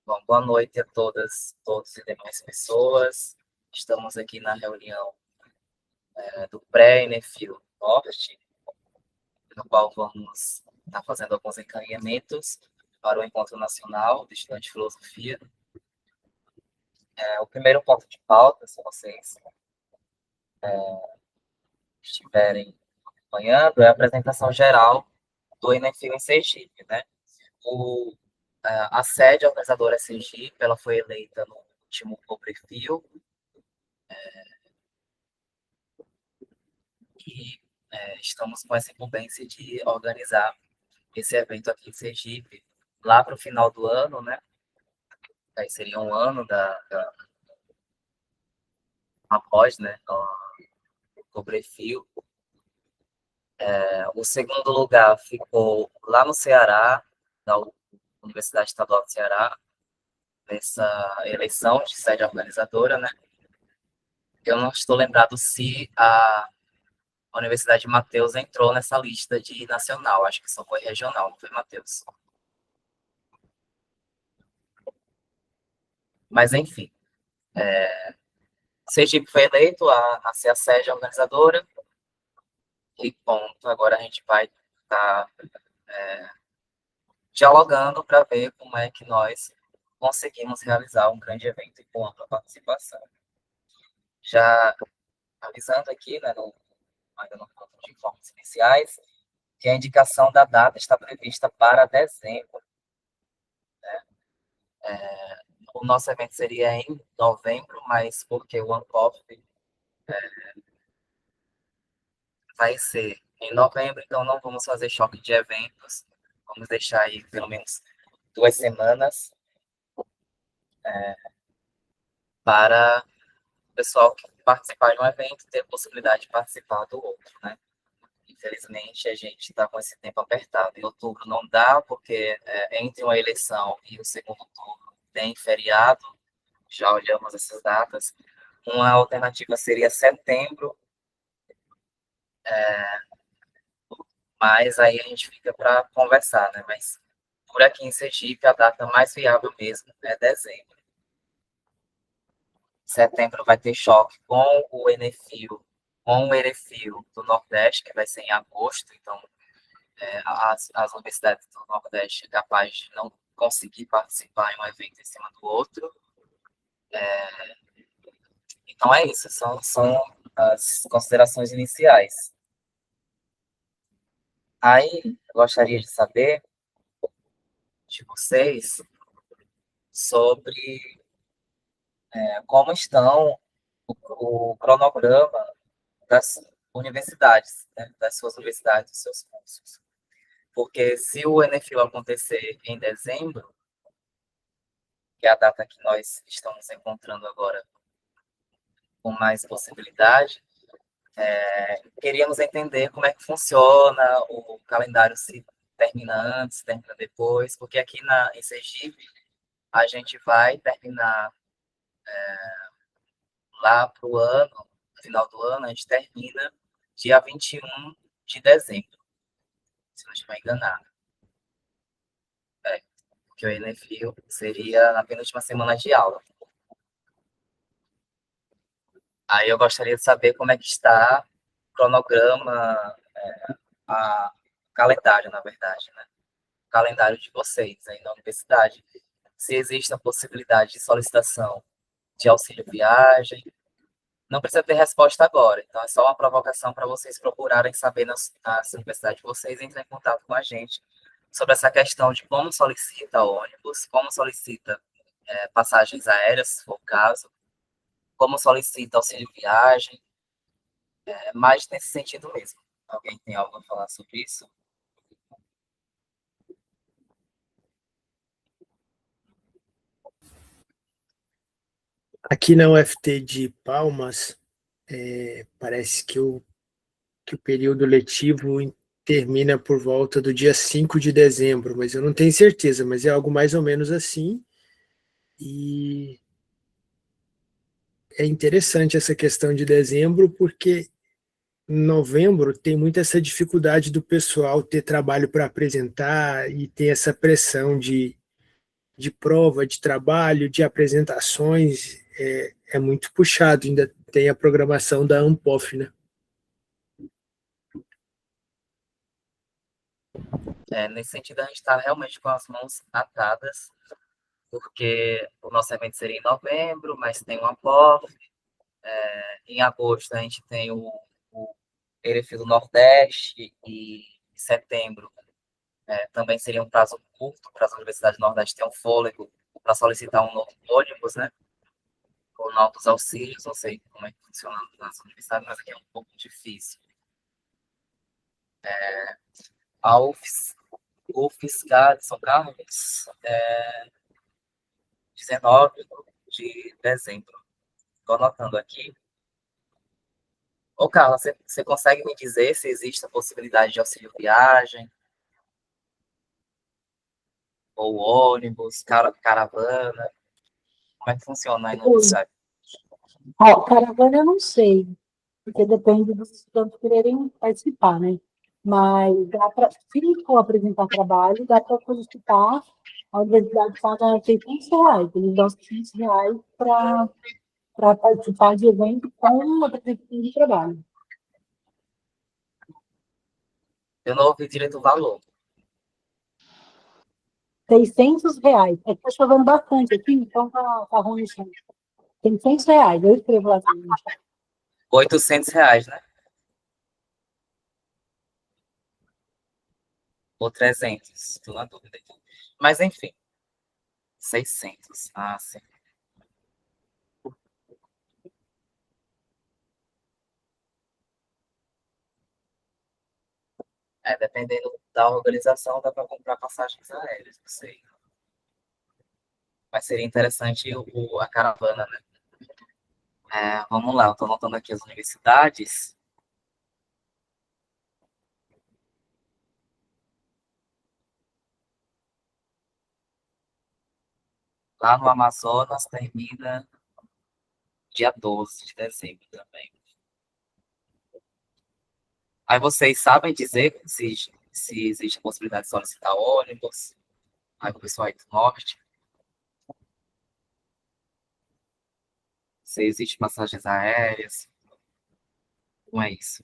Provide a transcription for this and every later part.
Bom, boa noite a todas, todos e demais pessoas. Estamos aqui na reunião do pré-Enefil Norte, no qual vamos estar fazendo alguns encaminhamentos para o Encontro Nacional de Estudantes de Filosofia. O primeiro ponto de pauta, se vocês estiverem acompanhando, é a apresentação geral do Enefil em Sergipe, né? A sede organizadora é Sergipe, ela foi eleita no último Coprefil, e estamos com essa incumbência de organizar esse evento aqui em Sergipe lá para o final do ano, né? Aí seria um ano após, né? O Cobrefil. O segundo lugar ficou lá no Ceará, da Universidade Estadual do Ceará, nessa eleição de sede organizadora, né? Eu não estou lembrado se a Universidade de Mateus entrou nessa lista de nacional, acho que só foi regional, não foi Mateus. Mas, enfim, Sergipe foi eleito a ser a sede organizadora, e ponto. Agora a gente vai estar dialogando para ver como é que nós conseguimos realizar um grande evento e com ampla participação. Já avisando aqui, né, ainda no ponto de informes iniciais, que a indicação da data está prevista para dezembro. Né? O nosso evento seria em novembro, mas porque o Ancoff vai ser em novembro, então não vamos fazer choque de eventos. Vamos deixar aí pelo menos 2 semanas para o pessoal que participar de um evento ter a possibilidade de participar do outro, né? Infelizmente, a gente está com esse tempo apertado. Em outubro não dá, porque entre uma eleição e o segundo turno tem feriado, já olhamos essas datas. Uma alternativa seria setembro, mas aí a gente fica para conversar, né? Mas por aqui em Sergipe, a data mais viável mesmo é dezembro. Setembro vai ter choque com o Enefil do Nordeste, que vai ser em agosto, então as universidades do Nordeste capazes de não conseguir participar em um evento em cima do outro. Então é isso, são as considerações iniciais. Aí, eu gostaria de saber de vocês sobre como estão o cronograma das universidades, né, das suas universidades, dos seus cursos. Porque se o Enefil acontecer em dezembro, que é a data que nós estamos encontrando agora com mais possibilidade, queríamos entender como é que funciona o calendário, se termina antes, se termina depois, porque aqui em Sergipe a gente vai terminar lá para o ano, no final do ano, a gente termina dia 21 de dezembro, se não estiver enganado. Porque o Enefil seria na penúltima semana de aula. Aí eu gostaria de saber como é que está o cronograma, a calendário, na verdade, né? O calendário de vocês aí na universidade. Se existe a possibilidade de solicitação de auxílio viagem. Não precisa ter resposta agora, então é só uma provocação para vocês procurarem saber nas universidades de vocês, entrem em contato com a gente sobre essa questão de como solicita ônibus, como solicita passagens aéreas, se for o caso, como solicita auxílio viagem, mais nesse sentido mesmo. Alguém tem algo a falar sobre isso? Aqui na UFT de Palmas, parece que o período letivo termina por volta do dia 5 de dezembro, mas eu não tenho certeza, mas é algo mais ou menos assim. E é interessante essa questão de dezembro, porque em novembro tem muito essa dificuldade do pessoal ter trabalho para apresentar e ter essa pressão de prova, de trabalho, de apresentações, é muito puxado. Ainda tem a programação da Ampof, né? Nesse sentido, a gente está realmente com as mãos atadas, porque o nosso evento seria em novembro, mas tem uma POF. Em agosto, a gente tem o Erefil do Nordeste, e em setembro também seria um prazo curto para as universidades do Nordeste ter um fôlego para solicitar um novo ônibus, né? Ou novos auxílios, não sei como é que funciona nas universidades, mas aqui é um pouco difícil. A UFSCar de São Carlos, 19 de dezembro. Estou anotando aqui. Ô, Carla, você consegue me dizer se existe a possibilidade de auxílio viagem, ou ônibus, caravana? Como é que funciona aí na Oi. universidade? Ó, caravana eu não sei, porque depende dos estudantes quererem participar, né? Mas dá para, se for apresentar trabalho, dá para solicitar, a universidade paga R$ 600, eles dão R$ 600 para participar de evento com apresentação de trabalho. Eu não ouvi direito o valor. R$ 600. É que está chovendo bastante aqui, então tá ruim o som. R$ 600, eu escrevo lá no chat. R$ 800, né? Ou 300, estou na dúvida aqui. Mas, enfim, 600. Ah, sim. Dependendo da organização, dá para comprar passagens aéreas, não sei. Mas seria interessante a caravana, né? Vamos lá, eu estou anotando aqui as universidades. Lá no Amazonas termina dia 12 de dezembro também. Aí vocês sabem dizer se existe a possibilidade de solicitar ônibus? Aí o pessoal aí do norte. Se existe passagens aéreas. Como é isso?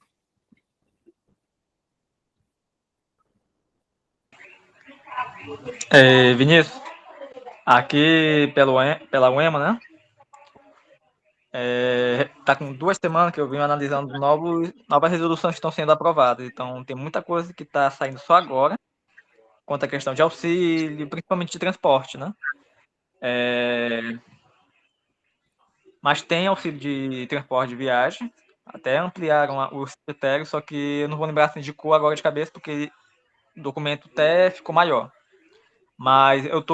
Vinícius, aqui pela UEMA, né? Tá com 2 semanas que eu venho analisando novas resoluções que estão sendo aprovadas. Então, tem muita coisa que está saindo só agora, quanto à questão de auxílio, principalmente de transporte, né? Mas tem auxílio de transporte de viagem, até ampliaram os critérios, só que eu não vou lembrar assim, de cor agora de cabeça, porque o documento até ficou maior. Mas eu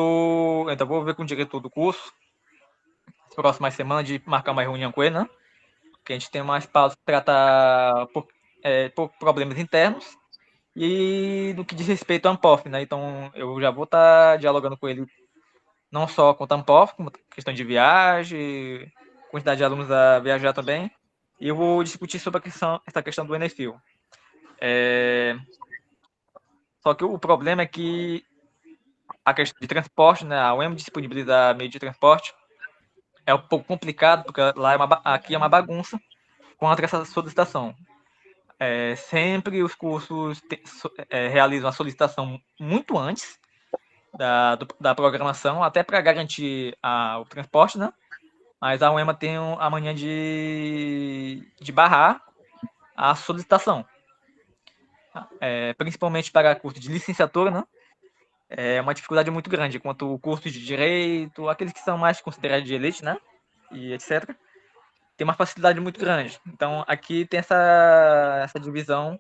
ainda vou ver com o diretor do curso, nas próximas semanas, de marcar uma reunião com ele, né? Porque a gente tem mais espaço para tratar por problemas internos e no que diz respeito à Ampof, né? Então eu já vou estar dialogando com ele não só com a Ampof, como questão de viagem, quantidade de alunos a viajar também, e eu vou discutir sobre essa questão do Enefil. Só que o problema é que a questão de transporte, né? A UEM disponibilizar meio de transporte é um pouco complicado, porque lá aqui é uma bagunça quanto a essa solicitação. Sempre os cursos realizam a solicitação muito antes da programação, até para garantir o transporte, né? Mas a UEMA tem a mania de barrar a solicitação, principalmente para curso de licenciatura, né? É uma dificuldade muito grande, quanto o curso de direito, aqueles que são mais considerados de elite, né? E etc. Tem uma facilidade muito grande. Então, aqui tem essa divisão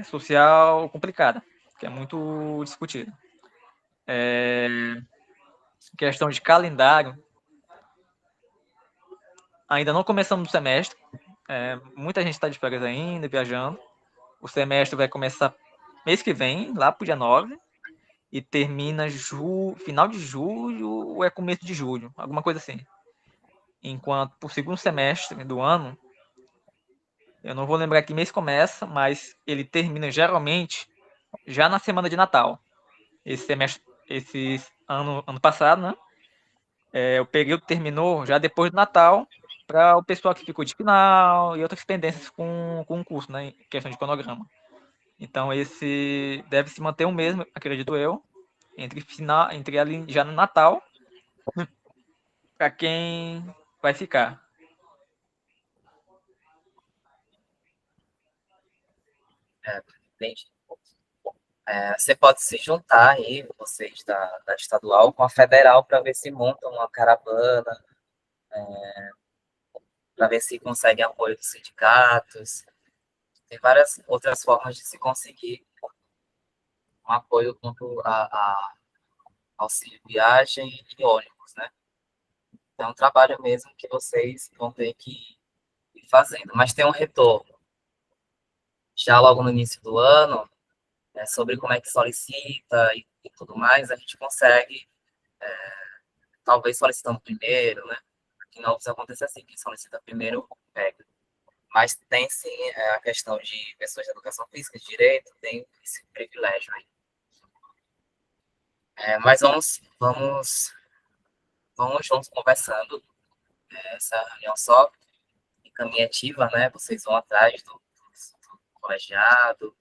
social complicada, que é muito discutida. Questão de calendário, ainda não começamos o semestre, muita gente está de férias ainda, viajando. O semestre vai começar mês que vem, lá pro dia 9, e termina final de julho ou começo de julho, alguma coisa assim. Enquanto pro segundo semestre do ano, eu não vou lembrar que mês começa, mas ele termina geralmente já na semana de Natal. Esse ano passado, né? O período terminou já depois do Natal, para o pessoal que ficou de final e outras pendências com o curso, né? Em questão de cronograma. Então, esse deve se manter o mesmo, acredito eu, entre ali já no Natal, para quem vai ficar. Entendi. Você pode se juntar aí, vocês da estadual, com a federal para ver se montam uma caravana, para ver se conseguem apoio dos sindicatos. Tem várias outras formas de se conseguir um apoio quanto a auxílio viagem e ônibus, né? É um trabalho mesmo que vocês vão ter que ir fazendo, mas tem um retorno. Já logo no início do ano, sobre como é que solicita e tudo mais, a gente consegue, talvez solicitando primeiro, né? Que não precisa acontecer assim, quem solicita primeiro pega. Mas tem sim a questão de pessoas de educação física, de direito, tem esse privilégio aí. Mas vamos juntos conversando, essa reunião só encaminhativa, né? Vocês vão atrás do colegiado,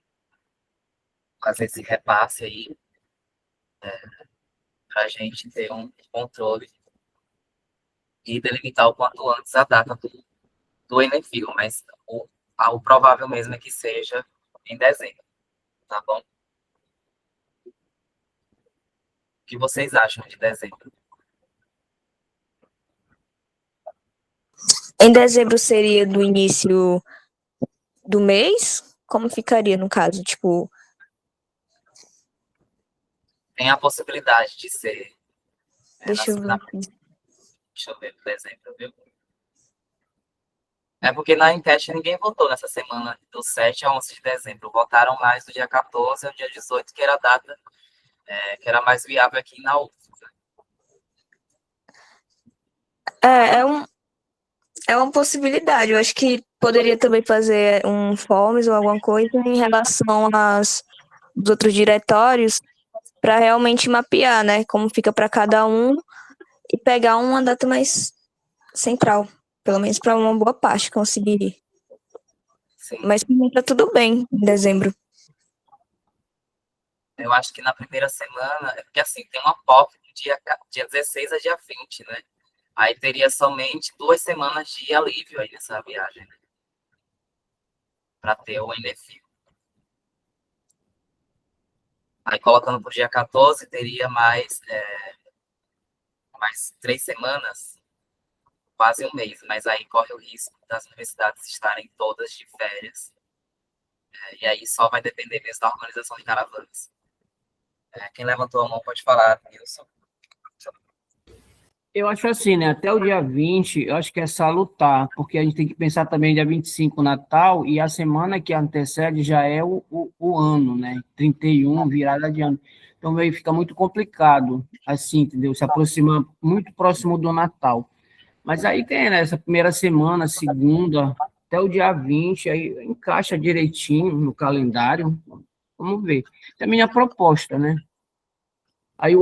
fazer esse repasse aí, para a gente ter um controle e delimitar o quanto antes a data do Enefil, mas o provável mesmo é que seja em dezembro, tá bom? O que vocês acham de dezembro? Em dezembro seria do início do mês? Como ficaria no caso? Tipo, Tem a possibilidade de ser deixa eu ver. deixa eu ver, dezembro, viu? É porque na enquete ninguém votou nessa semana do 7 a 11 de dezembro. Votaram mais do dia 14 ao dia 18, que era a data que era mais viável aqui na UFRGS. É uma possibilidade. Eu acho que poderia também fazer um forms ou alguma coisa em relação aos outros diretórios para realmente mapear, né? Como fica para cada um e pegar uma data mais central. Pelo menos para uma boa parte conseguir. Sim. Mas para mim tá tudo bem em dezembro. Eu acho que na primeira semana, porque assim, tem uma POP dia 16 a dia 20, né? Aí teria somente 2 semanas de alívio aí nessa viagem, né? Para ter o Enefil. Aí colocando para o dia 14, teria mais 3 semanas, quase um mês, mas aí corre o risco das universidades estarem todas de férias. E aí só vai depender mesmo da organização de caravanas. Quem levantou a mão pode falar, Wilson. Eu acho assim, né? Até o dia 20, eu acho que é salutar, porque a gente tem que pensar também dia 25, Natal, e a semana que antecede já é o ano, né? 31, virada de ano. Então, aí fica muito complicado, assim, entendeu? Se aproximar muito próximo do Natal. Mas aí tem, né? Essa primeira semana, segunda, até o dia 20, aí encaixa direitinho no calendário. Vamos ver. É a minha proposta, né? Aí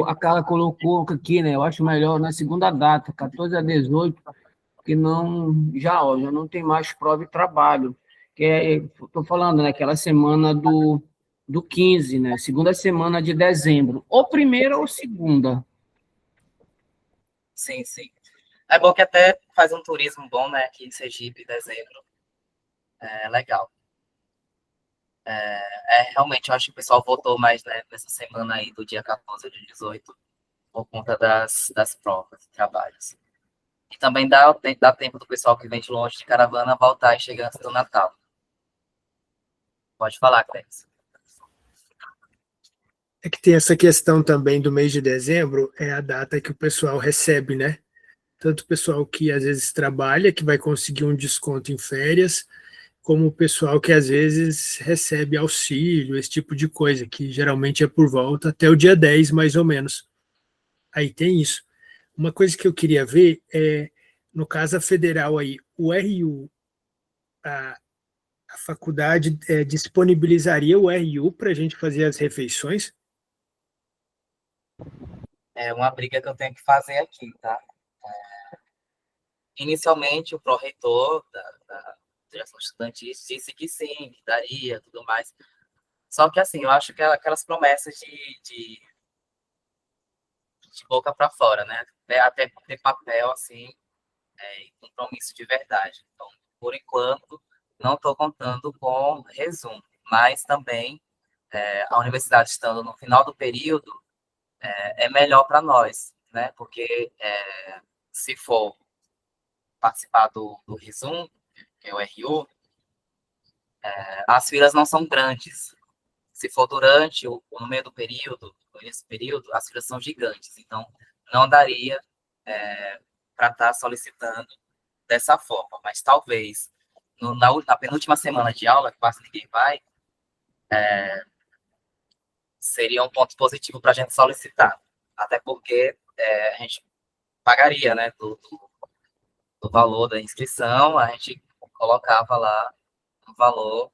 a Carla colocou aqui, né? Eu acho melhor na segunda data, 14 a 18, que não, já não tem mais prova e trabalho. Estou falando, né? Aquela semana do 15, né? Segunda semana de dezembro. Ou primeira ou segunda. Sim, sim. É bom que até faz um turismo bom, né? Aqui em Sergipe, em dezembro. É legal. Realmente, eu acho que o pessoal votou mais, né, nessa semana aí do dia 14 ao dia 18, por conta das provas e trabalhos. E também dá tempo do pessoal que vem de longe de caravana voltar e chegar antes do Natal. Pode falar, Cleves. É que tem essa questão também do mês de dezembro, é a data que o pessoal recebe, né? Tanto o pessoal que às vezes trabalha, que vai conseguir um desconto em férias, como o pessoal que às vezes recebe auxílio, esse tipo de coisa, que geralmente é por volta até o dia 10, mais ou menos. Aí tem isso. Uma coisa que eu queria ver é, no caso a federal aí, o RU, a faculdade disponibilizaria o RU para a gente fazer as refeições? é uma briga que eu tenho que fazer aqui, tá? Inicialmente, o pró-reitor da direção estudantil disse que sim, que daria, tudo mais. Só que, assim, eu acho que aquelas promessas de boca para fora, né? Até ter papel, assim, e compromisso de verdade. Então, por enquanto, não estou contando com resumo, mas também a universidade estando no final do período é melhor para nós, né? Porque se for participar do resumo, que é o RU, as filas não são grandes. Se for durante ou no meio do período, no início do período, as filas são gigantes. Então, não daria para estar solicitando dessa forma. Mas talvez na penúltima semana de aula, que quase ninguém vai, seria um ponto positivo para a gente solicitar. Até porque a gente pagaria, né, do valor da inscrição, a gente colocava lá um valor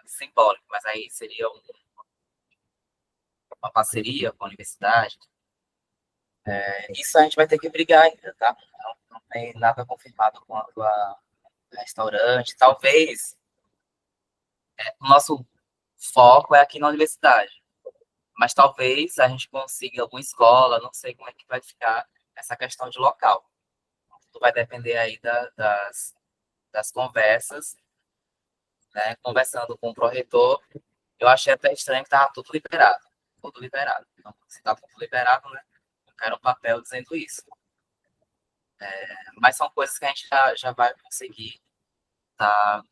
simbólico, mas aí seria uma parceria com a universidade. Isso a gente vai ter que brigar ainda, tá? Não tem nada confirmado quanto a restaurante. Talvez o nosso foco é aqui na universidade, mas talvez a gente consiga alguma escola, não sei como é que vai ficar essa questão de local. Tudo vai depender aí das conversas, né? Conversando com o pró-reitor, eu achei até estranho que estava tudo liberado. Tudo liberado. Então, se está tudo liberado, né? Eu quero um papel dizendo isso. Mas são coisas que a gente já vai conseguir estar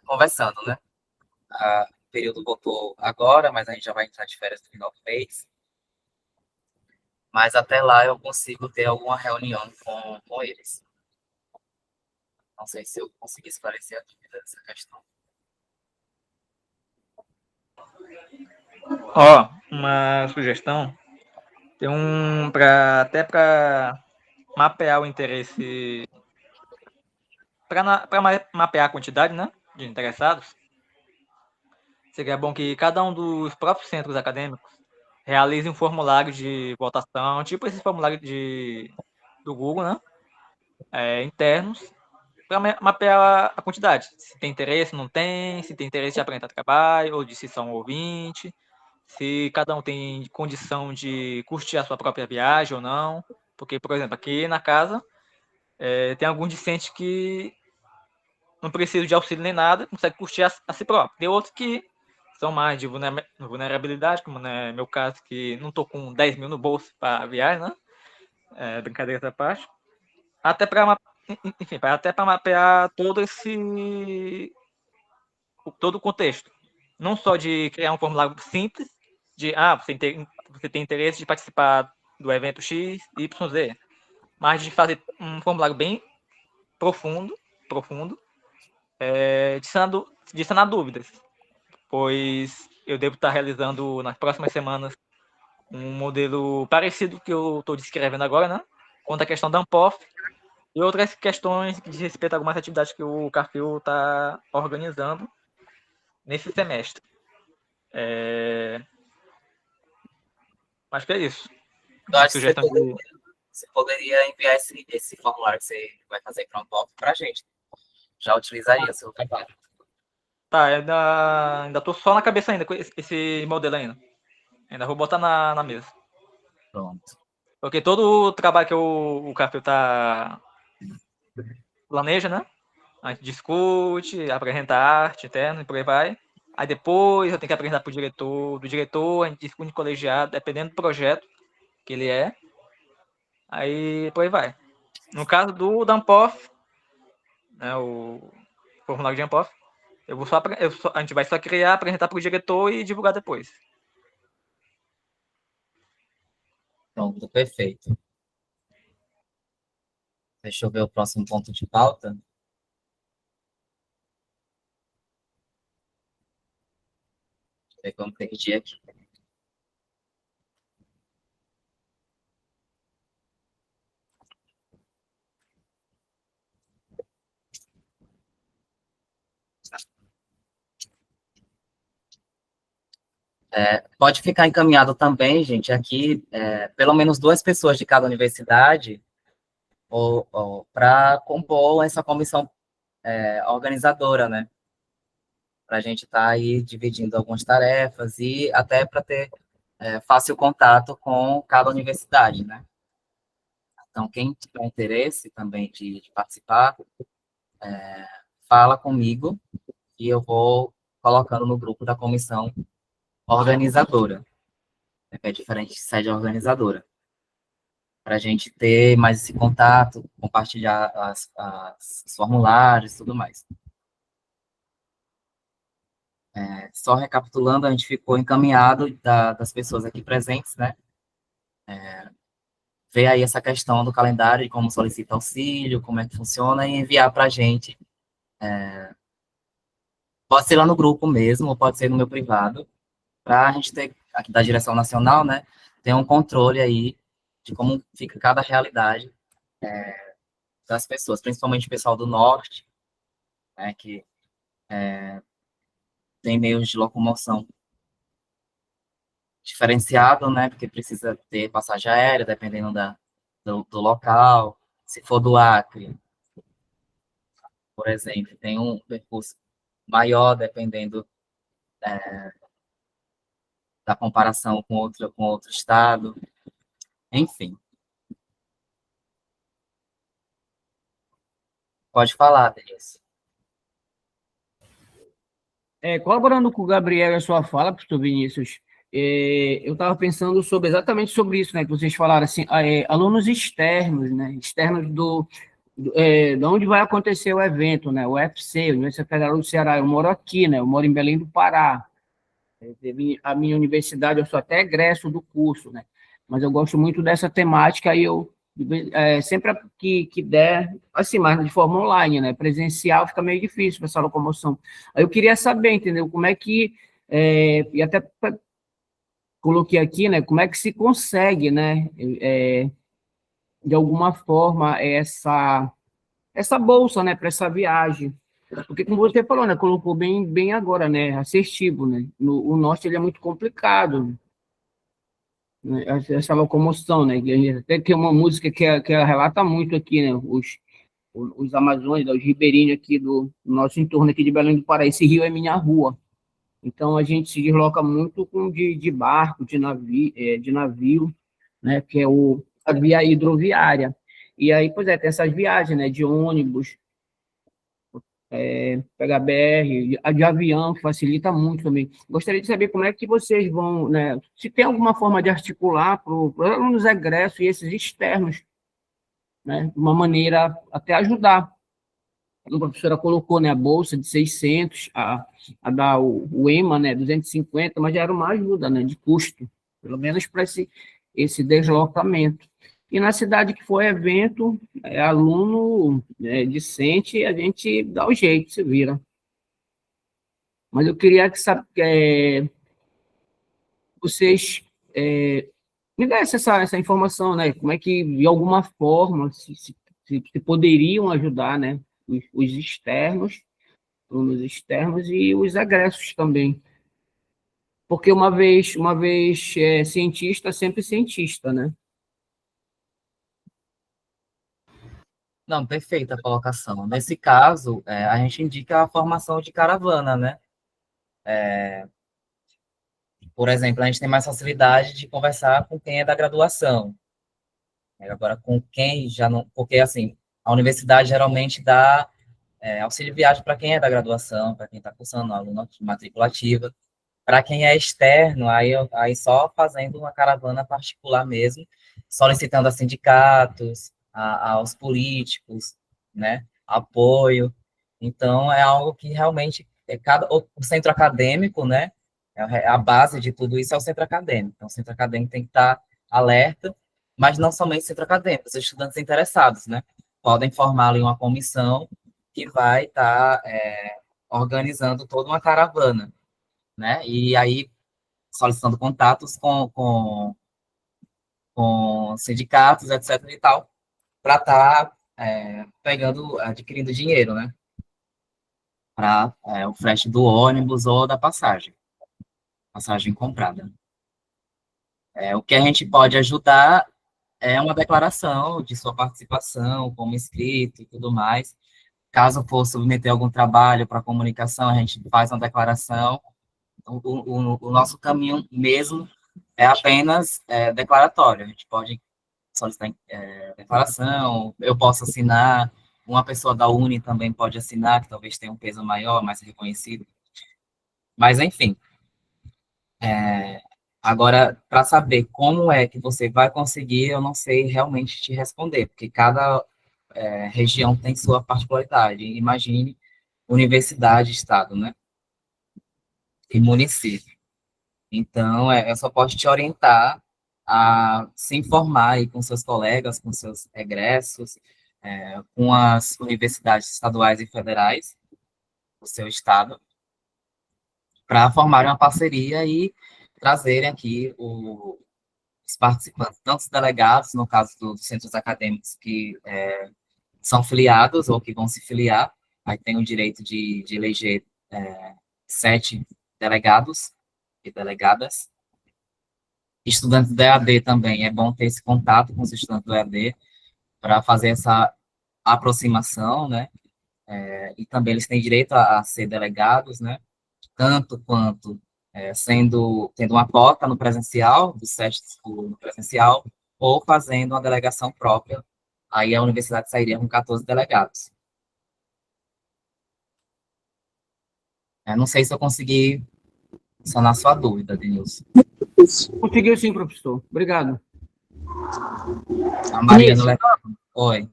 conversando, né? O período voltou agora, mas a gente já vai entrar de férias no final do mês. Mas até lá eu consigo ter alguma reunião com eles. Não sei se eu consegui esclarecer a dúvida dessa questão. Ó, uma sugestão. Tem até para mapear o interesse, para mapear a quantidade, né, de interessados. Seria bom que cada um dos próprios centros acadêmicos realize um formulário de votação, tipo esse formulário do Google, né, internos, para mapear a quantidade. Se tem interesse, não tem, se tem interesse de apresentar trabalho, ou de se são ouvinte, se cada um tem condição de curtir a sua própria viagem ou não. Porque, por exemplo, aqui na casa, tem alguns discentes que não precisam de auxílio nem nada, conseguem curtir a si próprio. Tem outros que são mais de vulnerabilidade, como é meu caso, que não estou com 10 mil no bolso para viagem, né? Brincadeira da parte. Até para enfim, até para mapear todo o contexto. Não só de criar um formulário simples, de você tem interesse de participar do evento X, Y, Z, mas de fazer um formulário bem profundo, de sanar dúvidas, pois eu devo estar realizando nas próximas semanas um modelo parecido que eu estou descrevendo agora, né? Quanto à questão da Ampof e outras questões que diz respeito a algumas atividades que o Carfil está organizando nesse semestre. Acho que é isso. Eu acho que Sugestão de... você poderia enviar esse formulário que você vai fazer para um POP para a gente. Já utilizaria o seu trabalho. Tá, ainda tô só na cabeça ainda com esse modelo ainda. Ainda vou botar na mesa. Pronto. Porque todo o trabalho que o Carfil tá planeja, né? A gente discute, apresenta arte interna e por aí vai. Aí depois eu tenho que apresentar pro diretor. Do diretor, a gente discute em colegiado, dependendo do projeto que ele é. Aí por aí vai. No caso do Dampoff, né, o formulário de Dampoff, a gente vai só criar, apresentar pro diretor e divulgar depois. Pronto, perfeito. Deixa eu ver o próximo ponto de pauta. Ver como perdi aqui. Pode ficar encaminhado também, gente, aqui, pelo menos 2 pessoas de cada universidade, para compor essa comissão organizadora, né? Para a gente estar aí dividindo algumas tarefas e até para ter fácil contato com cada universidade, né? Então, quem tiver interesse também de participar, fala comigo e eu vou colocando no grupo da comissão organizadora, né, que é diferente de sede organizadora, para a gente ter mais esse contato, compartilhar os formulários e tudo mais. Só recapitulando, a gente ficou encaminhado das pessoas aqui presentes, né? Ver aí essa questão do calendário, de como solicita auxílio, como é que funciona, e enviar para a gente. Pode ser lá no grupo mesmo, ou pode ser no meu privado, para a gente ter, aqui da direção nacional, né, ter um controle aí de como fica cada realidade das pessoas, principalmente o pessoal do norte, né, que tem meios de locomoção diferenciado, né, porque precisa ter passagem aérea, dependendo do local. Se for do Acre, por exemplo, tem um percurso maior, dependendo da comparação com outro estado. Enfim. Pode falar, Denise. Colaborando com o Gabriel e a sua fala, professor Vinícius, eu estava pensando exatamente sobre isso, né, que vocês falaram, assim, alunos externos, né, externos de onde vai acontecer o evento, né, o UFC, Universidade Federal do Ceará. Eu moro aqui, né, eu moro em Belém do Pará. A minha universidade, eu sou até egresso do curso, né, mas eu gosto muito dessa temática e eu, sempre que der, assim, mas de forma online, né, presencial fica meio difícil para essa locomoção. Aí eu queria saber, entendeu, como é que, e até coloquei aqui, né, como é que se consegue, né, de alguma forma, essa bolsa, né, para essa viagem. Porque, como você falou, né, colocou bem agora, né, assertivo, né, o norte ele é muito complicado, né, essa locomoção, né, até tem uma música que ela relata muito aqui, né, os amazônidas, os ribeirinhos aqui do nosso entorno aqui de Belém do Pará, esse rio é minha rua. Então, a gente se desloca muito de barco, de navio, né, que é a via hidroviária. E aí, pois tem essas viagens, né, de ônibus, pegar BR, de avião, que facilita muito também. Gostaria de saber como é que vocês vão, né, se tem alguma forma de articular para os alunos egressos e esses externos, né, de uma maneira até ajudar. A professora colocou, né, a bolsa de 600, a dar o EMA, né, 250, mas já era uma ajuda, né, de custo, pelo menos para esse deslocamento. E na cidade que for evento, aluno discente, a gente dá o jeito, se vira. Mas eu queria que vocês me dessem essa informação, né? Como é que, de alguma forma, se poderiam ajudar, né? Os externos, alunos externos e os egressos também. Porque uma vez cientista, sempre cientista, né? Não, perfeita a colocação. Nesse caso, a gente indica a formação de caravana, né? Por exemplo, a gente tem mais facilidade de conversar com quem é da graduação. Agora, com quem já não... Porque, assim, a universidade geralmente dá auxílio viagem para quem é da graduação, para quem está cursando, aluno de matrícula ativa. Para quem é externo, aí só fazendo uma caravana particular mesmo, solicitando a sindicatos, aos políticos, né, apoio. Então, é algo que realmente, o centro acadêmico, né, a base de tudo isso é o centro acadêmico. Então, o centro acadêmico tem que estar alerta, mas não somente o centro acadêmico, os estudantes interessados, né, podem formar ali uma comissão que vai estar organizando toda uma caravana, né, e aí solicitando contatos com sindicatos, etc. e tal, para estar adquirindo dinheiro, né? Para o frete do ônibus ou da passagem. passagem comprada. O que a gente pode ajudar é uma declaração de sua participação, como escrito e tudo mais. Caso for submeter algum trabalho para comunicação, a gente faz uma declaração. O nosso caminho mesmo é apenas declaratório. A gente pode solicitar declaração, eu posso assinar, uma pessoa da Uni também pode assinar, que talvez tenha um peso maior, mais reconhecido. Mas, enfim, agora, para saber como é que você vai conseguir, eu não sei realmente te responder, porque cada região tem sua particularidade. Imagine universidade, estado, né? E município. Então, eu só posso te orientar a se informar aí com seus colegas, com seus egressos, com as universidades estaduais e federais do seu estado, para formarem uma parceria e trazerem aqui os participantes, tanto os delegados, no caso dos centros acadêmicos que são filiados ou que vão se filiar, aí tem o direito de eleger 7 delegados e delegadas. Estudantes do EAD também, é bom ter esse contato com os estudantes do EAD para fazer essa aproximação, né? E também eles têm direito a ser delegados, né? Tanto quanto tendo uma cota no presencial, do SET no presencial, ou fazendo uma delegação própria. Aí a universidade sairia com 14 delegados. Não sei se eu consegui sanar sua dúvida, Denilson. Conseguiu sim, professor. Obrigado. A Mariana levanta. Oi.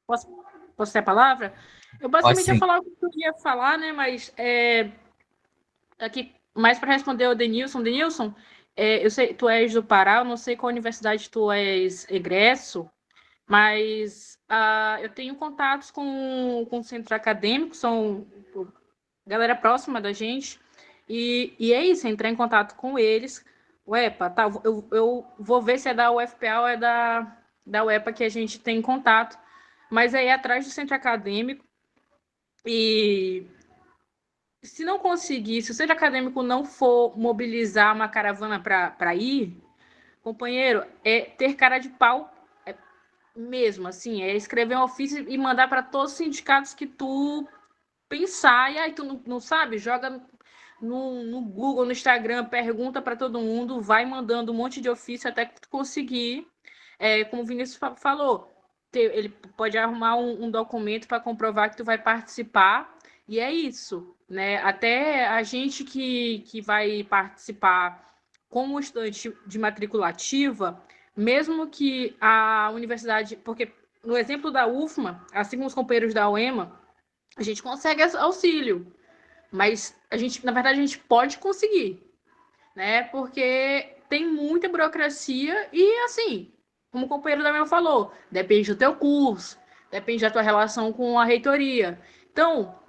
Posso ter a palavra? Eu Pode basicamente ia sim. falar o que eu ia falar, né? Mas aqui, mais para responder ao Denilson. Denilson, eu sei, tu és do Pará, eu não sei qual universidade tu és egresso, mas eu tenho contatos com centros acadêmicos, são galera próxima da gente, e é isso, entrar em contato com eles. UEPA, tá, eu vou ver se é da UFPA ou é da UEPA que a gente tem contato, mas aí atrás do centro acadêmico, e se não conseguir, se o centro acadêmico não for mobilizar uma caravana para ir, companheiro, é ter cara de pau mesmo, assim, é escrever um ofício e mandar para todos os sindicatos que tu pensar, e aí tu não sabe, joga no Google, no Instagram, pergunta para todo mundo, vai mandando um monte de ofício até que tu conseguir, como o Vinícius falou, ele pode arrumar um documento para comprovar que tu vai participar, e é isso, né? Até a gente que vai participar como estudante de matrícula ativa, mesmo que a universidade, porque no exemplo da UFMA, assim como os companheiros da UEMA, a gente consegue auxílio, mas na verdade, a gente pode conseguir, né? Porque tem muita burocracia e, assim, como o companheiro da minha falou, depende do teu curso, depende da tua relação com a reitoria. Então,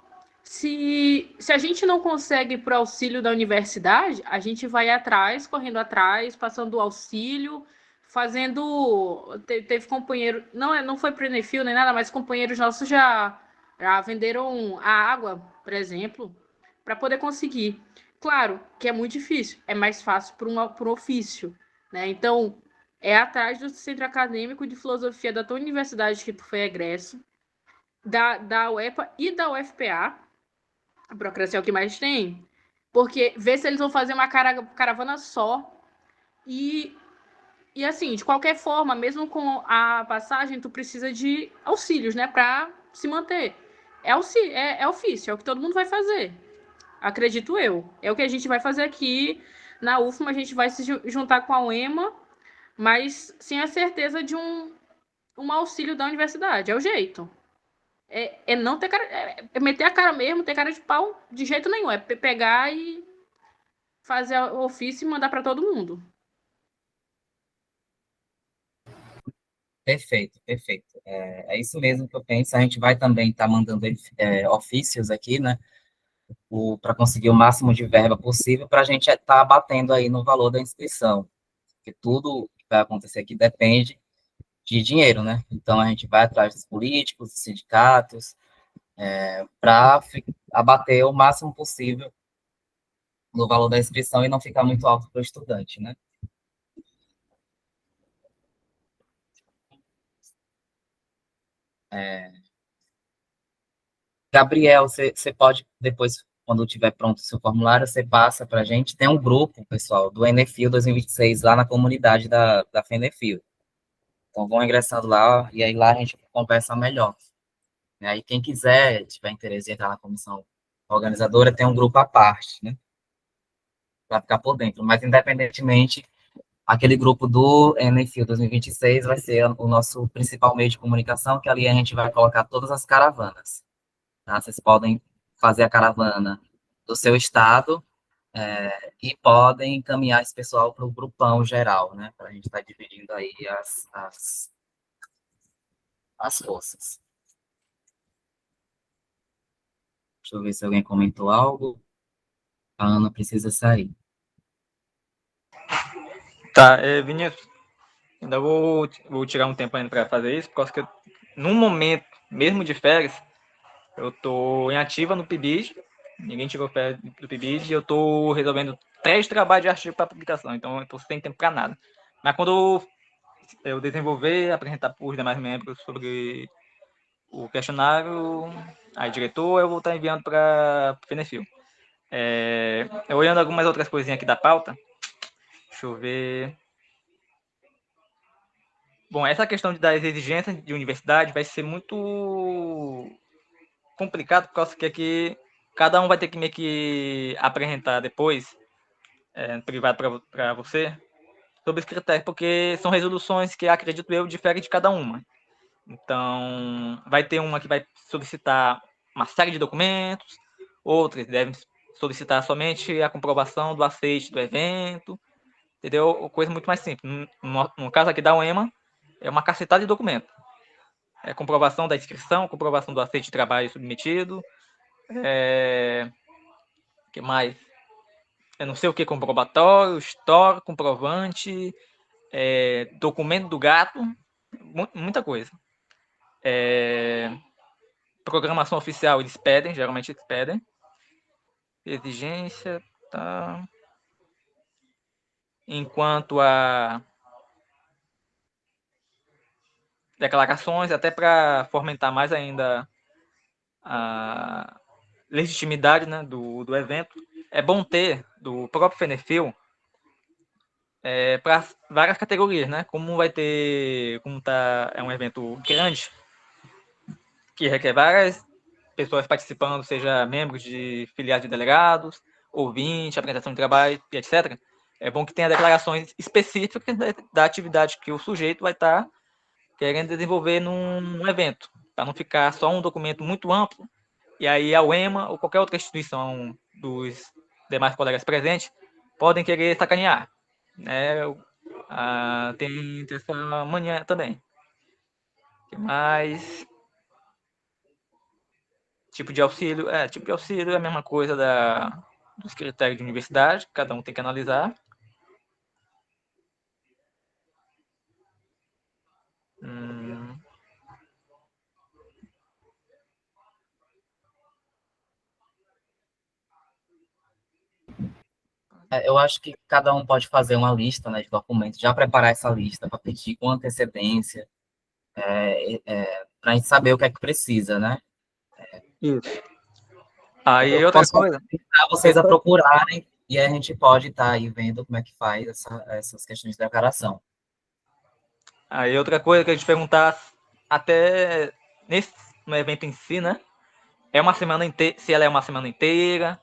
se a gente não consegue para o auxílio da universidade, a gente vai atrás, correndo atrás, passando o auxílio, fazendo. Teve companheiro, não foi Prenefil nem nada, mas companheiros nossos já venderam a água, por exemplo, para poder conseguir. Claro que é muito difícil, é mais fácil por um ofício, né? Então, é atrás do centro acadêmico de filosofia da tua universidade que tu foi egresso, da UEPA e da UFPA, a burocracia é o que mais tem, porque vê se eles vão fazer uma caravana só e assim, de qualquer forma, mesmo com a passagem, tu precisa de auxílios, né, para se manter. É ofício, é o que todo mundo vai fazer, acredito eu. É o que a gente vai fazer aqui na UFMA, a gente vai se juntar com a UEMA, mas sem a certeza de um auxílio da universidade, é o jeito. Não ter cara, meter a cara mesmo, ter cara de pau de jeito nenhum. É pegar e fazer o ofício e mandar para todo mundo. Perfeito, perfeito. É isso mesmo que eu penso. A gente vai também estar mandando ofícios aqui, né, para conseguir o máximo de verba possível, para a gente estar batendo aí no valor da inscrição, porque tudo que vai acontecer aqui depende de dinheiro, né? Então a gente vai atrás dos políticos, dos sindicatos, para abater o máximo possível no valor da inscrição e não ficar muito alto para o estudante, né? Gabriel, você pode, depois, quando tiver pronto o seu formulário, você passa para a gente. Tem um grupo, pessoal, do Enefil 2026 lá na comunidade da Fenefil. Então, vão ingressando lá e aí lá a gente conversa melhor. E aí, quem quiser, tiver interesse em entrar na comissão organizadora, tem um grupo à parte, né? Para ficar por dentro. Mas, independentemente, aquele grupo do Enefil 2026 vai ser o nosso principal meio de comunicação, que ali a gente vai colocar todas as caravanas. Tá? Vocês podem fazer a caravana do seu estado e podem encaminhar esse pessoal para o grupão geral, né? Para a gente estar dividindo aí as forças. Deixa eu ver se alguém comentou algo. A Ana precisa sair. Tá, Vinícius, ainda vou tirar um tempo ainda para fazer isso, porque eu, no momento, mesmo de férias, eu estou em ativa no PIBID, ninguém tirou férias do PIBID, e eu estou resolvendo 3 trabalhos de artigo para publicação, então eu estou sem tempo para nada. Mas quando eu desenvolver, apresentar para os demais membros sobre o questionário, aí diretor, eu vou estar enviando para o Fenefil. Eu olhando algumas outras coisinhas aqui da pauta, deixa eu ver. Bom, essa questão das exigências de universidade vai ser muito complicado, por causa que aqui cada um vai ter que meio que apresentar depois, no privado para você, sobre os critérios, porque são resoluções que, acredito eu, diferem de cada uma. Então, vai ter uma que vai solicitar uma série de documentos, outras devem solicitar somente a comprovação do aceite do evento, entendeu? Coisa muito mais simples. No caso aqui da UEMA, é uma cacetada de documento. É comprovação da inscrição, comprovação do aceite de trabalho submetido, que mais? Eu não sei o que, comprobatório, histórico, comprovante, documento do gato, muita coisa. Programação oficial, eles pedem, geralmente eles pedem. Exigência, tá. Enquanto a declarações, até para fomentar mais ainda a legitimidade, né, do evento, é bom ter do próprio Fenefil para várias categorias, né? Como é um evento grande, que requer várias pessoas participando, seja membros de filiados de delegados, ouvintes, apresentação de trabalho, e etc. É bom que tenha declarações específicas da atividade que o sujeito vai estar querendo desenvolver num evento, para não ficar só um documento muito amplo, e aí a UEMA ou qualquer outra instituição dos demais colegas presentes podem querer sacanear. Né? Tem essa manhã também. Mas tipo de auxílio é a mesma coisa dos critérios de universidade, cada um tem que analisar. Eu acho que cada um pode fazer uma lista, né, de documentos, já preparar essa lista para pedir com antecedência, para a gente saber o que é que precisa, né? Isso. Aí Eu outra posso coisa. para vocês a procurarem e a gente pode estar aí vendo como é que faz essas questões de declaração. Aí outra coisa que a gente perguntar, até no evento em si, né? Se ela é uma semana inteira,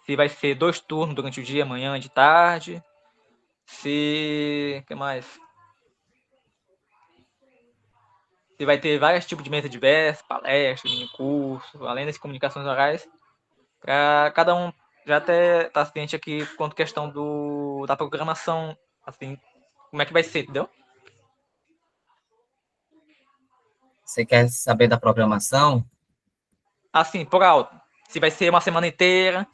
se vai ser 2 turnos durante o dia, manhã e de tarde, que mais? Se vai ter vários tipos de mesa diversas, palestras, mini curso, além das comunicações orais, para cada um já até estar ciente aqui quanto à questão da programação, assim, como é que vai ser, entendeu? Você quer saber da programação? Assim, por alto, se vai ser uma semana inteira,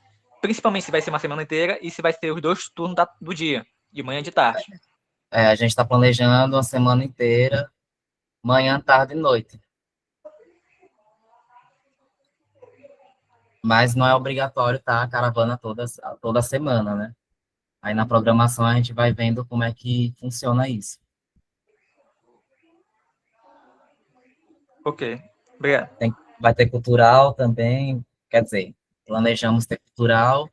principalmente se vai ser uma semana inteira e se vai ser os 2 turnos do dia, de manhã e de tarde. A gente está planejando uma semana inteira, manhã, tarde e noite. Mas não é obrigatório estar a caravana toda semana, né? Aí na programação a gente vai vendo como é que funciona isso. Ok, obrigado. Vai ter cultural também, quer dizer, planejamos ter cultural,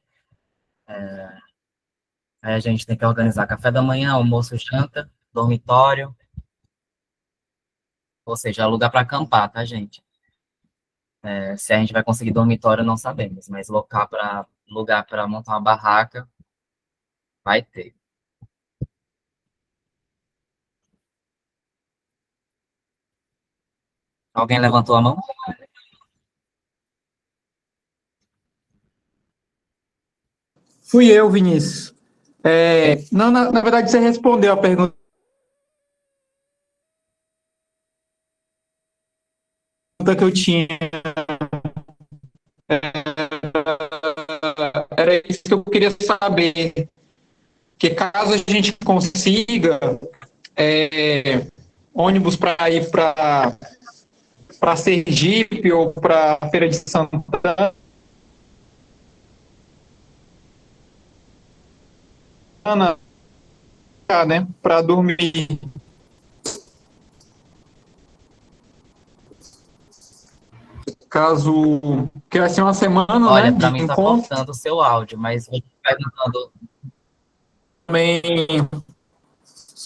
aí a gente tem que organizar café da manhã, almoço, janta, dormitório, ou seja, lugar para acampar, tá, gente? Se a gente vai conseguir dormitório, não sabemos, mas lugar para montar uma barraca, vai ter. Alguém levantou a mão? Fui eu, Vinícius. Não, na verdade, você respondeu a pergunta que eu tinha. Era isso que eu queria saber. Que caso a gente consiga ônibus para ir para Sergipe ou para Feira de Santana, né, para dormir. Caso que vai ser uma semana, né, Olha, para de mim tá encontro, cortando o seu áudio, mas vou te perguntando. também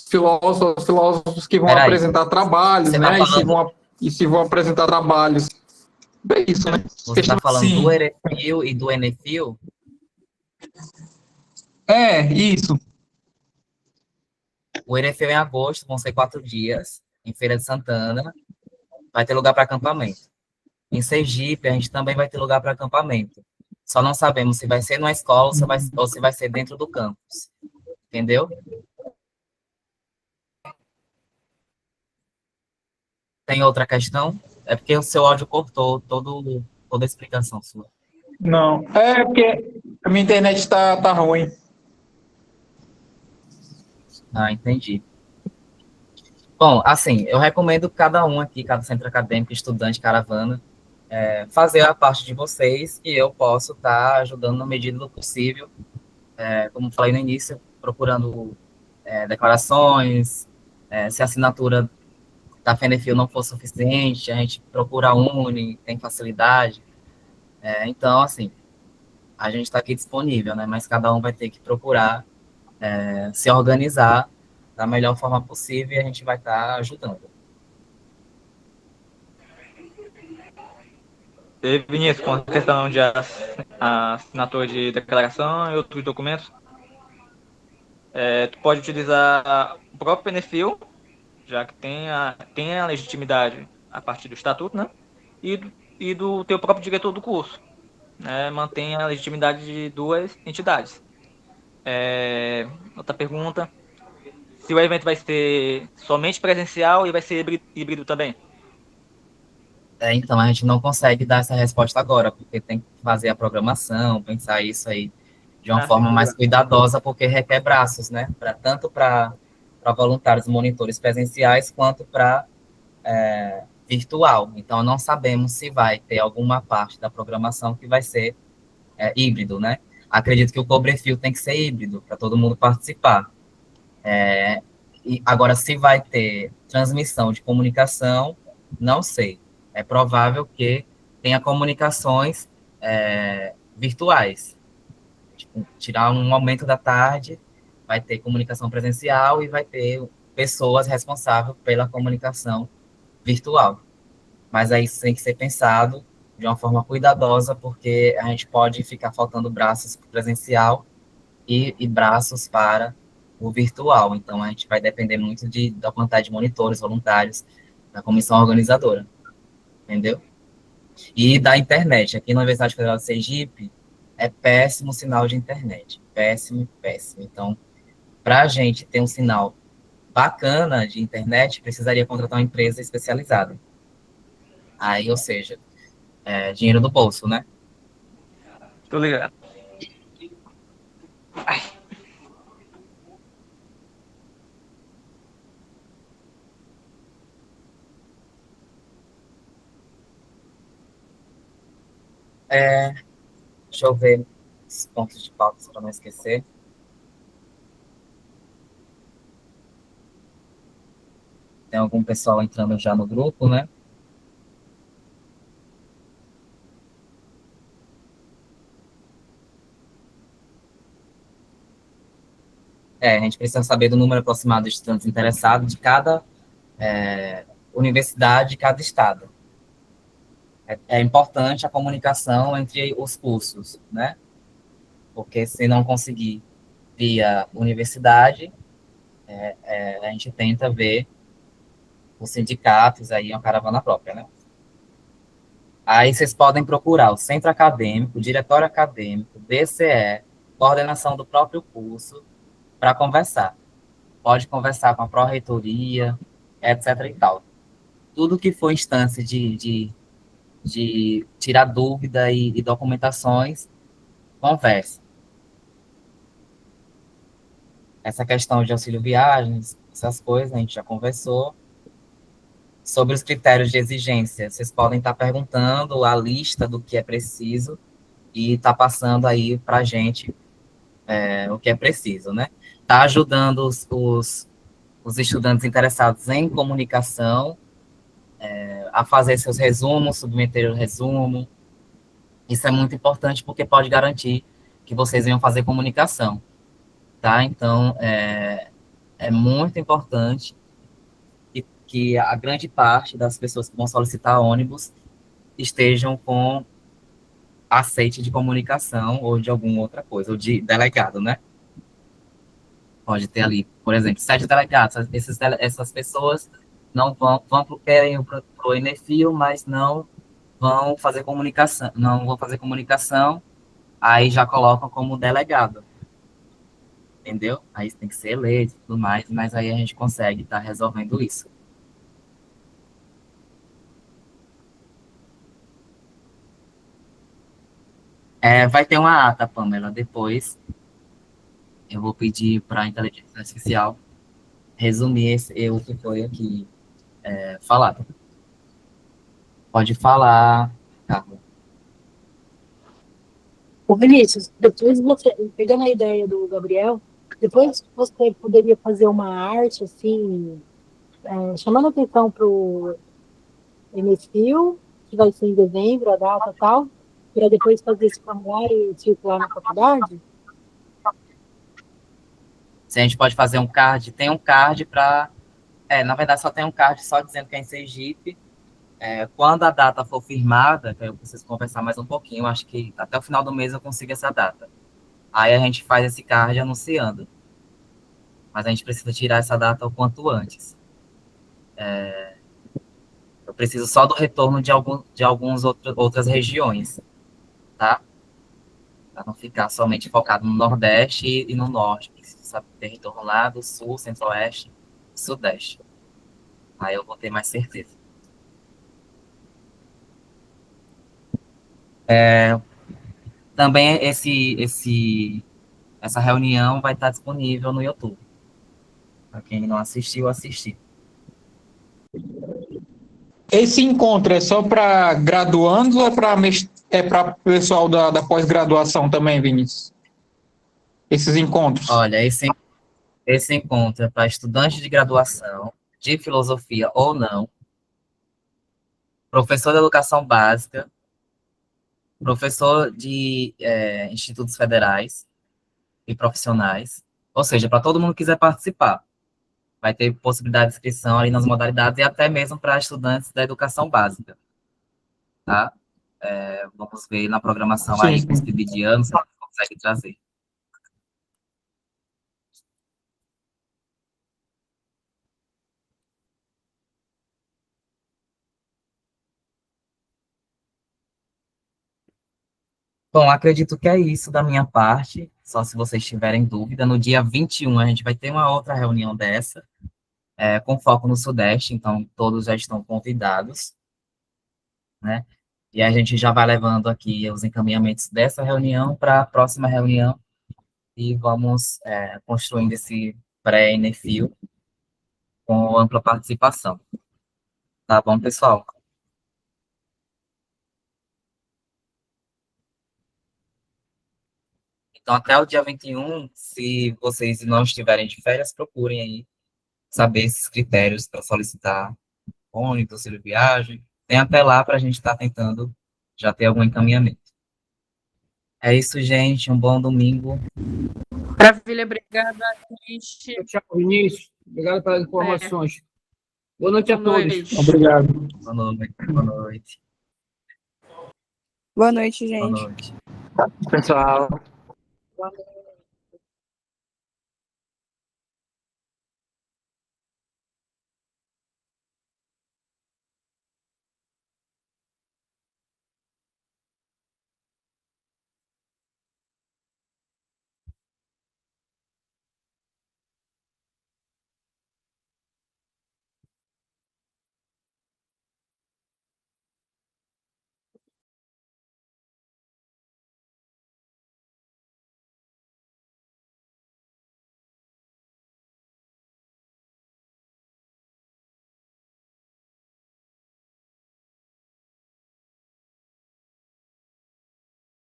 filósofos que vão Peraí, apresentar trabalhos, você tá né, falando, e se vão apresentar trabalhos. É isso, né? você tá Questão falando do assim. Erefil e do Enefil? Isso. O Erefil em agosto, vão ser 4 dias, em Feira de Santana, vai ter lugar para acampamento. Em Sergipe, a gente também vai ter lugar para acampamento. Só não sabemos se vai ser numa escola ou se vai ser dentro do campus. Entendeu? Tem outra questão? É porque o seu áudio cortou toda a explicação sua. Não. É porque a minha internet tá ruim. Ah, entendi. Bom, assim, eu recomendo cada um aqui, cada centro acadêmico, estudante, caravana, fazer a parte de vocês e eu posso estar ajudando na medida do possível, como falei no início, procurando declarações, se a assinatura da Fenefil não for suficiente, a gente procura a Uni, tem facilidade. Então, assim, a gente está aqui disponível, né? Mas cada um vai ter que procurar se organizar da melhor forma possível e a gente vai estar ajudando. E, Vinícius, com a questão de assinatura de declaração e outros documentos, tu pode utilizar o próprio Benefil, já que tem a legitimidade a partir do estatuto, né? E do teu próprio diretor do curso, né? Mantém a legitimidade de duas entidades. Outra pergunta, se o evento vai ser somente presencial e vai ser híbrido também? Então, a gente não consegue dar essa resposta agora, porque tem que fazer a programação, pensar isso aí de uma Sim. forma mais cuidadosa, porque requer braços, né? Tanto para voluntários monitores presenciais, quanto para virtual. Então, não sabemos se vai ter alguma parte da programação que vai ser híbrido, né? Acredito que o Cobrefil tem que ser híbrido, para todo mundo participar. E agora, se vai ter transmissão de comunicação, não sei. É provável que tenha comunicações virtuais. Tipo, tirar um momento da tarde, vai ter comunicação presencial e vai ter pessoas responsáveis pela comunicação virtual. Mas aí isso tem que ser pensado de uma forma cuidadosa, porque a gente pode ficar faltando braços para o presencial e braços para o virtual. Então, a gente vai depender muito da quantidade de monitores voluntários da comissão organizadora, entendeu? E da internet. Aqui na Universidade Federal de Sergipe, é péssimo o sinal de internet. Péssimo, péssimo. Então, para a gente ter um sinal bacana de internet, precisaria contratar uma empresa especializada. Aí, ou seja, dinheiro do bolso, né? Tô ligado. Deixa eu ver os pontos de pauta para não esquecer. Tem algum pessoal entrando já no grupo, né? A gente precisa saber do número aproximado de estudantes interessados de cada universidade, de cada estado. É importante a comunicação entre os cursos, né? Porque se não conseguir via universidade, a gente tenta ver os sindicatos, aí uma caravana própria, né? Aí vocês podem procurar o centro acadêmico, o diretório acadêmico, DCE, coordenação do próprio curso, para conversar. Pode conversar com a pró-reitoria, etc. e tal. Tudo que for instância de tirar dúvida e documentações, converse. Essa questão de auxílio viagens, essas coisas, a gente já conversou. Sobre os critérios de exigência, vocês podem estar perguntando a lista do que é preciso e tá passando aí para a gente o que é preciso, né? Tá ajudando os estudantes interessados em comunicação a fazer seus resumos, submeter o resumo. Isso é muito importante porque pode garantir que vocês venham fazer comunicação, tá? Então, é muito importante que a grande parte das pessoas que vão solicitar ônibus estejam com aceite de comunicação ou de alguma outra coisa, ou de delegado, né? Pode ter ali, por exemplo, 7 delegados. Essas pessoas não querem ir para o Enefil, mas não vão fazer comunicação, aí já colocam como delegado, entendeu? Aí tem que ser eleito e tudo mais, mas aí a gente consegue estar resolvendo isso. Vai ter uma ata, Pamela, depois eu vou pedir para a inteligência artificial resumir o que foi aqui falado. Pode falar, Carla. Ô, Vinícius, depois você, pegando a ideia do Gabriel, depois você poderia fazer uma arte, assim, chamando atenção para o MSFIL, que vai ser em dezembro, a data e tal, para depois fazer esse formulário e circular na faculdade? Se a gente pode fazer um card, tem um card para... na verdade, só tem um card só dizendo que é em Sergipe. Quando a data for firmada, que eu preciso conversar mais um pouquinho, acho que até o final do mês eu consigo essa data. Aí a gente faz esse card anunciando. Mas a gente precisa tirar essa data o quanto antes. Eu preciso só do retorno de algumas outras regiões, tá? Para não ficar somente focado no Nordeste e no Norte. Preciso saber ter retorno lá do Sul, Centro-Oeste e Sudeste. Aí eu vou ter mais certeza. Também essa reunião vai estar disponível no YouTube. Para quem não assistiu, assistir. Esse encontro é só para graduandos ou é para pessoal da pós-graduação também, Vinícius? Esses encontros? Olha, esse encontro é para estudantes de graduação, de filosofia ou não, professor de educação básica, professor de institutos federais e profissionais, ou seja, para todo mundo que quiser participar. Vai ter possibilidade de inscrição ali nas modalidades e até mesmo para estudantes da educação básica, tá? Vamos ver na programação Sim, aí com os sim. pedidianos, se a gente consegue trazer. Bom, acredito que é isso da minha parte, só se vocês tiverem dúvida. No dia 21 a gente vai ter uma outra reunião dessa, com foco no Sudeste, então todos já estão convidados, né? E a gente já vai levando aqui os encaminhamentos dessa reunião para a próxima reunião e vamos construindo esse pré-Enefil com ampla participação. Tá bom, pessoal? Então, até o dia 21, se vocês não estiverem de férias, procurem aí saber esses critérios para solicitar ônibus, auxílio viagem. Tem até lá para a gente estar tentando já ter algum encaminhamento. É isso, gente. Um bom domingo. Maravilha, obrigada, gente. Tchau, Vinícius. Obrigado pelas informações. Boa noite a Boa todos. noite. Obrigado. Boa noite. Boa noite. Boa noite, Boa gente. noite. Pessoal. Boa noite.